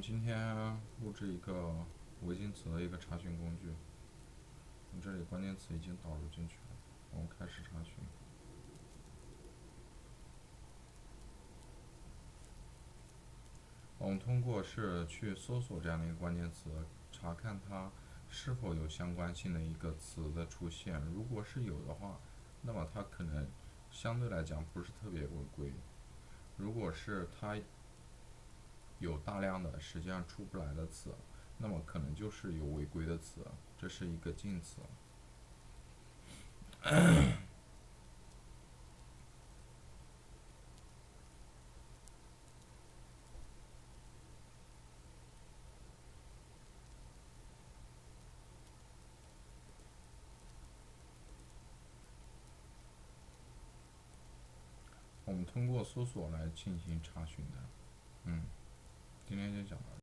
今天录制一个微信词的一个查询工具。这里关键词已经导入进去了，我们开始查询。我们通过是去搜索这样的一个关键词，查看它是否有相关性的一个词的出现。如果是有的话，那么它可能相对来讲不是特别违规；如果是它有大量的实际上出不来的词，那么可能就是有违规的词，这是一个禁词。我们通过搜索来进行查询的。今天就讲到这。